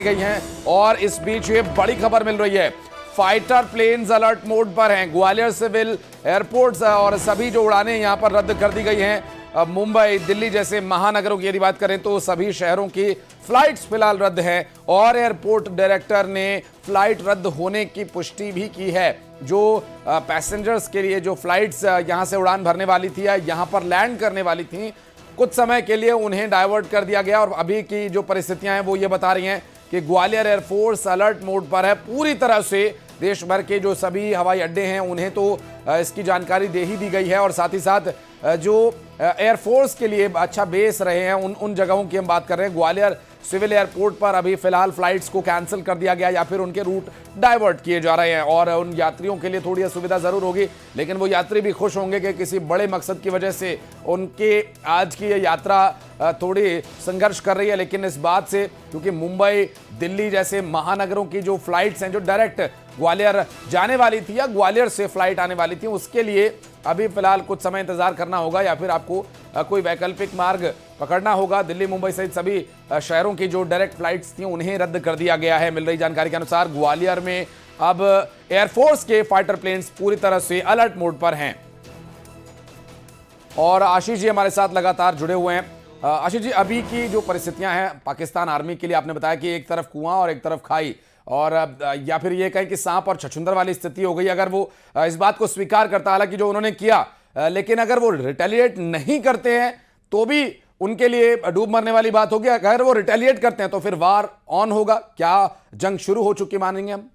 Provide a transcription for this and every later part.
गई हैं और इस बीच ये बड़ी खबर मिल रही है। फाइटर प्लेन्स अलर्ट मोड पर हैं। ग्वालियर सिविल एयरपोर्ट्स और सभी जो उड़ानें यहां पर रद्द कर दी गई हैं। मुंबई, दिल्ली जैसे महानगरों की यदि बात करें तो सभी शहरों की फ्लाइट्स फिलहाल रद्द हैं और एयरपोर्ट डायरेक्टर ने फ्लाइट रद्द होने की पुष्टि भी की है। जो पैसेंजर्स के लिए जो फ्लाइट्स यहां से उड़ान भरने वाली थी या यहां पर लैंड करने वाली थी, कुछ समय के लिए उन्हें डाइवर्ट कर दिया गया और अभी की जो परिस्थितियां हैं वो ये बता रही हैं कि ग्वालियर एयरफोर्स अलर्ट मोड पर है। पूरी तरह से देश भर के जो सभी हवाई अड्डे हैं उन्हें तो इसकी जानकारी दे ही दी गई है और साथ ही साथ जो एयरफोर्स के लिए अच्छा बेस रहे हैं उन जगहों की हम बात कर रहे हैं। ग्वालियर सिविल एयरपोर्ट पर अभी फिलहाल फ्लाइट्स को कैंसिल कर दिया गया या फिर उनके रूट डाइवर्ट किए जा रहे हैं और उन यात्रियों के लिए थोड़ी असुविधा जरूर होगी, लेकिन वो यात्री भी खुश होंगे कि किसी बड़े मकसद की वजह से उनके आज की ये यात्रा थोड़ी संघर्ष कर रही है। लेकिन इस बात से क्योंकि मुंबई, दिल्ली जैसे महानगरों की जो फ्लाइट्स हैं जो डायरेक्ट ग्वालियर जाने वाली थी या ग्वालियर से फ्लाइट आने वाली थी, उसके लिए अभी फिलहाल कुछ समय इंतजार करना होगा या फिर आपको कोई वैकल्पिक मार्ग पकड़ना होगा। दिल्ली, मुंबई सहित सभी शहरों की जो डायरेक्ट फ्लाइट्स थी उन्हें रद्द कर दिया गया है। मिल रही जानकारी के अनुसार ग्वालियर में अब एयरफोर्स के फाइटर प्लेन्स पूरी तरह से अलर्ट मोड पर हैं और आशीष जी हमारे साथ लगातार जुड़े हुए हैं। आशीष जी, अभी की जो परिस्थितियां हैं पाकिस्तान आर्मी के लिए, आपने बताया कि एक तरफ कुआं और एक तरफ खाई और या फिर ये कहें कि सांप और छछूंदर वाली स्थिति हो गई। अगर वो इस बात को स्वीकार करता, हालांकि जो उन्होंने किया, लेकिन अगर वो रिटेलिएट नहीं करते हैं तो भी उनके लिए डूब मरने वाली बात होगी। अगर वो रिटेलिएट करते हैं तो फिर वार ऑन होगा। क्या जंग शुरू हो चुकी मानेंगे हम?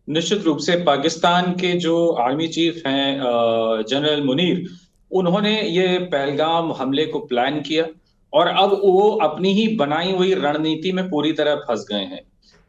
निश्चित रूप से पाकिस्तान के जो आर्मी चीफ हैं जनरल मुनीर, उन्होंने ये पहलगाम हमले को प्लान किया और अब वो अपनी ही बनाई हुई रणनीति में पूरी तरह फंस गए हैं।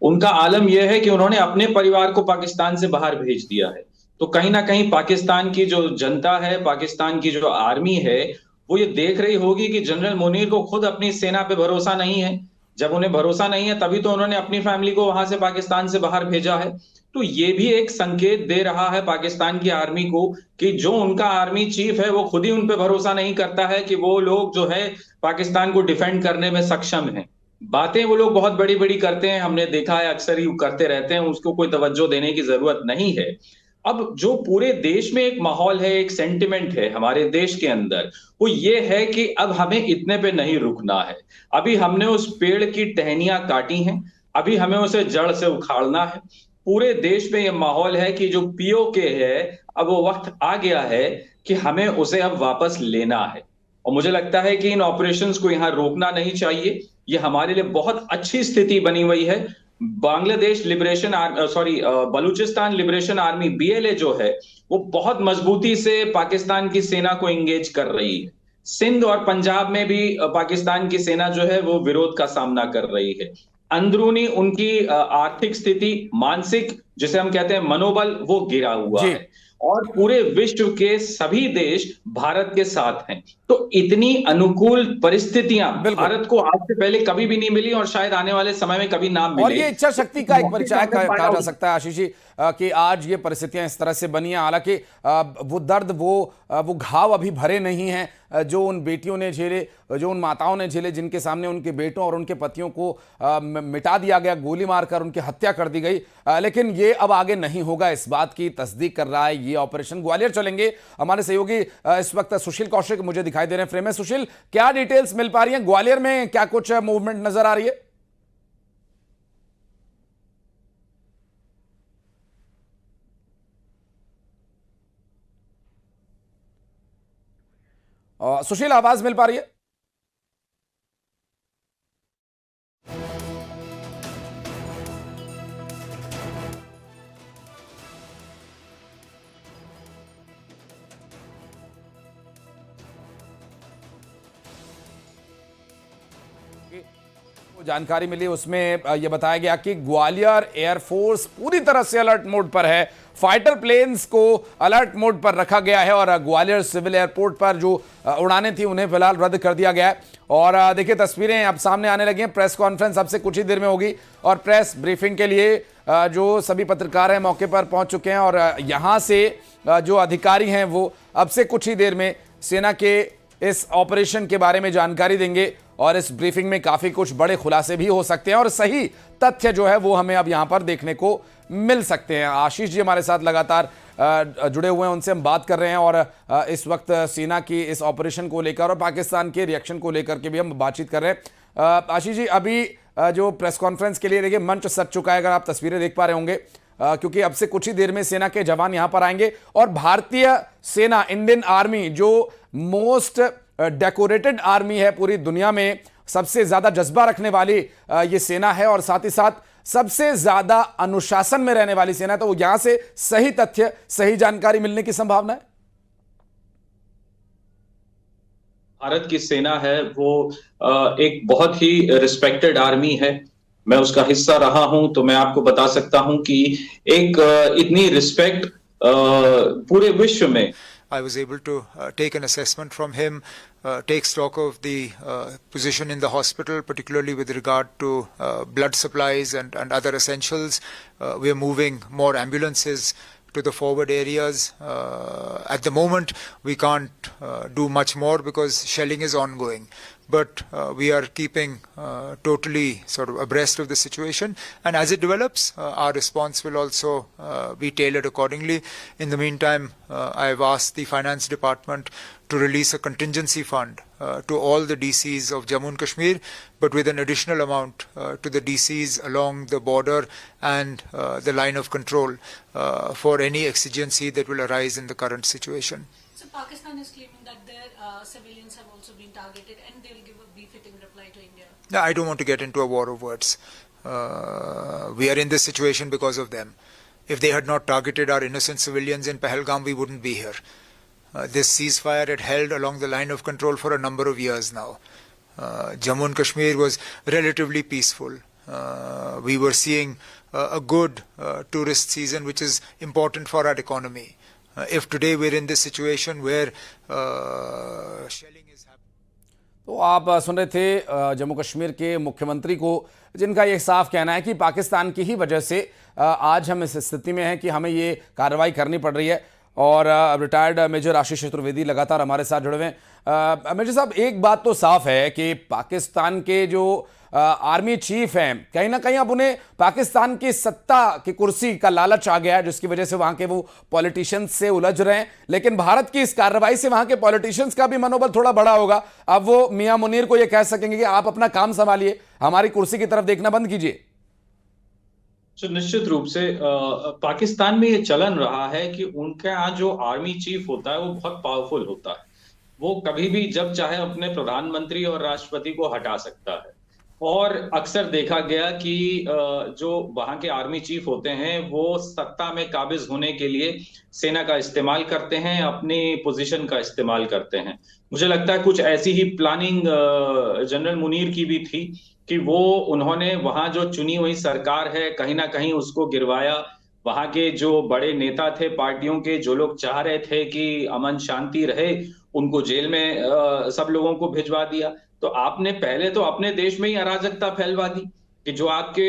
उनका आलम यह है कि उन्होंने अपने परिवार को पाकिस्तान से बाहर भेज दिया है। तो कहीं ना कहीं पाकिस्तान की जो जनता है, पाकिस्तान की जो आर्मी है, वो ये देख रही होगी कि जनरल मुनीर को खुद अपनी सेना पे भरोसा नहीं है। जब उन्हें भरोसा नहीं है तभी तो उन्होंने अपनी फैमिली को वहां से पाकिस्तान से बाहर भेजा है। तो ये भी एक संकेत दे रहा है पाकिस्तान की आर्मी को कि जो उनका आर्मी चीफ है वो खुद ही उन पे भरोसा नहीं करता है कि वो लोग जो है पाकिस्तान को डिफेंड करने में सक्षम हैं। बातें वो लोग बहुत बड़ी बड़ी करते हैं, हमने देखा है, अक्सर ही करते रहते हैं, उसको कोई तवज्जो देने की जरूरत नहीं है। अब जो पूरे देश में एक माहौल है, एक सेंटिमेंट है हमारे देश के अंदर, वो ये है कि अब हमें इतने पे नहीं रुकना है। अभी हमने उस पेड़ की टहनियां काटी हैं, अभी हमें उसे जड़ से उखाड़ना है। पूरे देश में ये माहौल है कि जो पीओके है, अब वो वक्त आ गया है कि हमें उसे अब वापस लेना है। और मुझे लगता है कि इन ऑपरेशंस को यहां रोकना नहीं चाहिए। ये हमारे लिए बहुत अच्छी स्थिति बनी हुई है। Bangladesh liberation Balochistan liberation army BLA जो है वो बहुत मजबूती से पाकिस्तान की सेना को एंगेज कर रही है। सिंध और पंजाब में भी पाकिस्तान की सेना जो है वो विरोध का सामना कर रही है। अंदरूनी उनकी आर्थिक स्थिति, मानसिक जिसे हम कहते हैं मनोबल, वो गिरा हुआ है और पूरे विश्व के सभी देश भारत के साथ हैं। तो इतनी अनुकूल परिस्थितियां भारत को आज से पहले कभी भी नहीं मिली और शायद आने वाले समय में कभी ना मिले। और ये इच्छा शक्ति का एक परिचय कहा जा सकता है आशीष जी कि आज ये परिस्थितियां इस तरह से बनी हैं। हालांकि वो दर्द, वो घाव अभी भरे नहीं हैं जो उन बेटियों ने झेले, जो उन माताओं ने झेले, जिनके सामने उनके बेटों और उनके पतियों को मिटा दिया गया, गोली मारकर उनकी हत्या कर दी गई। लेकिन ये अब आगे नहीं होगा, इस बात की तस्दीक कर रहा है ये ऑपरेशन। ग्वालियर चलेंगे, हमारे सहयोगी इस वक्त सुशील कौशिक मुझे दिखाई दे रहे हैं फ्रेम में। सुशील, क्या डिटेल्स मिल पा रही हैं? ग्वालियर में क्या कुछ मूवमेंट नजर आ रही है? सुशील, आवाज मिल पा रही है? जानकारी मिली उसमें यह बताया गया कि ग्वालियर एयरफोर्स पूरी तरह से अलर्ट मोड पर है। फाइटर प्लेन्स को अलर्ट मोड पर रखा गया है और ग्वालियर सिविल एयरपोर्ट पर जो उड़ानें थी उन्हें फिलहाल रद्द कर दिया गया है। और देखिए तस्वीरें अब सामने आने लगी हैं। प्रेस कॉन्फ्रेंस अब से कुछ ही देर में होगी और प्रेस ब्रीफिंग के लिए जो सभी पत्रकार हैं मौके पर पहुंच चुके हैं और यहां से जो अधिकारी हैं वो अब से कुछ ही देर में सेना के इस ऑपरेशन के बारे में जानकारी देंगे और इस ब्रीफिंग में काफी कुछ बड़े खुलासे भी हो सकते हैं और सही तथ्य जो है वो हमें अब यहां पर देखने को मिल सकते हैं। आशीष जी हमारे साथ लगातार जुड़े हुए हैं, उनसे हम बात कर रहे हैं और इस वक्त सेना की इस ऑपरेशन को लेकर और पाकिस्तान के रिएक्शन को लेकर के भी हम बातचीत कर रहे हैं। आशीष जी, अभी जो प्रेस कॉन्फ्रेंस के लिए देखिए मंच सज चुका है, अगर आप तस्वीरें देख पा रहे होंगे, क्योंकि अब से कुछ ही देर में सेना के जवान यहां पर आएंगे और भारतीय सेना, इंडियन आर्मी, जो मोस्ट डेकोरेटेड आर्मी है पूरी दुनिया में, सबसे ज्यादा जज्बा रखने वाली ये सेना है और साथ ही साथ सबसे ज्यादा अनुशासन में रहने वाली सेना है, तो यहां से सही तथ्य, सही जानकारी मिलने की संभावना है। भारत की सेना है वो एक बहुत ही रिस्पेक्टेड आर्मी है। मैं उसका हिस्सा रहा हूं तो मैं आपको बता सकता हूं कि एक इतनी रिस्पेक्ट पूरे विश्व में। I was able to take an assessment from him, take stock of the position in the hospital, particularly with regard to blood supplies and other essentials. We are moving more ambulances to the forward areas. At the moment, we can't do much more because shelling is ongoing. But we are keeping totally sort of abreast of the situation, and as it develops, our response will also be tailored accordingly. In the meantime, I have asked the finance department to release a contingency fund to all the DCs of Jammu and Kashmir, but with an additional amount to the DCs along the border and the line of control for any exigency that will arise in the current situation. So Pakistan is claiming that their civilians have also been targeted and they will give a befitting reply to India. No, I don't want to get into a war of words. We are in this situation because of them. If they had not targeted our innocent civilians in Pahalgam, we wouldn't be here. This ceasefire had held along the line of control for a number of years now. Jammu and Kashmir was relatively peaceful. We were seeing a good tourist season, which is important for our economy. If today we're in this situation where shelling is happening. तो आप सुन रहे थे जम्मू कश्मीर के मुख्यमंत्री को, जिनका ये साफ कहना है कि पाकिस्तान की ही वजह से आज हम इस स्थिति में हैं कि हमें ये कार्रवाई करनी पड़ रही है। और रिटायर्ड मेजर आशीष चतुर्वेदी लगातार हमारे साथ जुड़े हुए हैं। मेजर साहब, एक बात तो साफ है कि पाकिस्तान के जो आर्मी चीफ हैं, कहीं ना कहीं अब उन्हें पाकिस्तान की सत्ता की कुर्सी का लालच आ गया है, जिसकी वजह से वहां के वो पॉलिटिशियंस से उलझ रहे हैं। लेकिन भारत की इस कार्रवाई से वहां के पॉलिटिशियंस का भी मनोबल थोड़ा बड़ा होगा। अब वो मियां मुनीर को ये कह सकेंगे कि आप अपना काम संभालिए, हमारी कुर्सी की तरफ देखना बंद कीजिए। तो निश्चित रूप से पाकिस्तान में ये चलन रहा है कि उनके यहाँ जो आर्मी चीफ होता है वो बहुत पावरफुल होता है। वो कभी भी जब चाहे अपने प्रधानमंत्री और राष्ट्रपति को हटा सकता है। और अक्सर देखा गया कि जो वहां के आर्मी चीफ होते हैं वो सत्ता में काबिज होने के लिए सेना का इस्तेमाल करते हैं, अपनी पोजीशन का इस्तेमाल करते हैं। मुझे लगता है कुछ ऐसी ही प्लानिंग जनरल मुनीर की भी थी कि वो उन्होंने वहां जो चुनी हुई सरकार है कहीं ना कहीं उसको गिरवाया। वहां के जो बड़े नेता थे पार्टियों के, जो लोग चाह रहे थे कि अमन शांति रहे, उनको जेल में सब लोगों को भिजवा दिया। तो आपने पहले तो अपने देश में ही अराजकता फैलवा दी कि जो आपके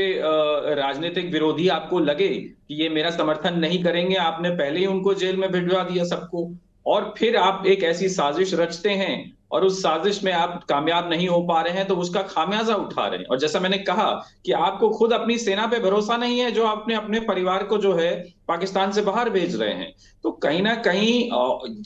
राजनीतिक विरोधी आपको लगे कि ये मेरा समर्थन नहीं करेंगे, आपने पहले ही उनको जेल में भिजवा दिया सबको। और फिर आप एक ऐसी साजिश रचते हैं और उस साजिश में आप कामयाब नहीं हो पा रहे हैं तो उसका खामियाजा उठा रहे हैं। और जैसा मैंने कहा कि आपको खुद अपनी सेना पे भरोसा नहीं है, जो आपने अपने परिवार को जो है पाकिस्तान से बाहर भेज रहे हैं। तो कहीं ना कहीं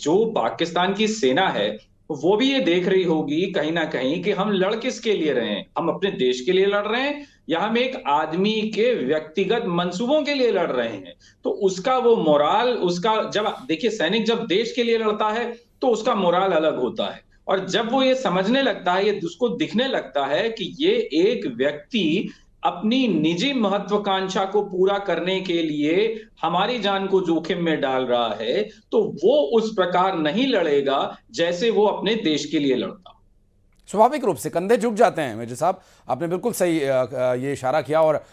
जो पाकिस्तान की सेना है वो भी ये देख रही होगी कहीं ना कहीं कि हम लड़ किसके लिए रहे हैं, हम अपने देश के लिए लड़ रहे हैं या हम एक आदमी के व्यक्तिगत मंसूबों के लिए लड़ रहे हैं। तो उसका वो मोराल, उसका जब देखिए सैनिक जब देश के लिए लड़ता है तो उसका मोराल अलग होता है। और जब वो ये समझने लगता है, ये उसको दिखने लगता है कि ये एक व्यक्ति अपनी निजी महत्वाकांक्षा को पूरा करने के लिए हमारी जान को जोखिम में डाल रहा है, तो वो उस प्रकार नहीं लड़ेगा जैसे वो अपने देश के लिए लड़ता। स्वाभाविक रूप से कंधे झुक जाते हैं। मेजर साहब, आपने बिल्कुल सही ये इशारा किया और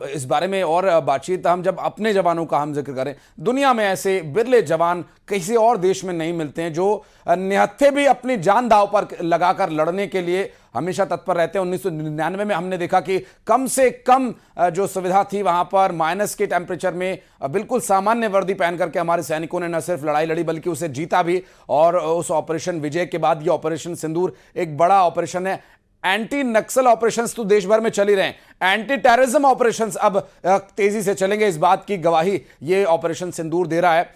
इस बारे में और बातचीत हम जब अपने जवानों का हम जिक्र करें, दुनिया में ऐसे बिरले जवान किसी और देश में नहीं मिलते हैं जो निहत्थे भी अपनी जान दांव पर लगाकर लड़ने के लिए हमेशा तत्पर रहते हैं। 1999 में हमने देखा कि कम से कम जो सुविधा थी वहां पर माइनस के टेम्परेचर में बिल्कुल सामान्य वर्दी पहन करके हमारे सैनिकों ने न सिर्फ लड़ाई लड़ी बल्कि उसे जीता भी। और उस ऑपरेशन विजय के बाद ये ऑपरेशन सिंदूर एक बड़ा ऑपरेशन है। एंटी नक्सल ऑपरेशंस तो देश भर में चल ही रहे हैं, एंटी टेररिज्म ऑपरेशंस अब तेजी से चलेंगे, इस बात की गवाही ये ऑपरेशन सिंदूर दे रहा है।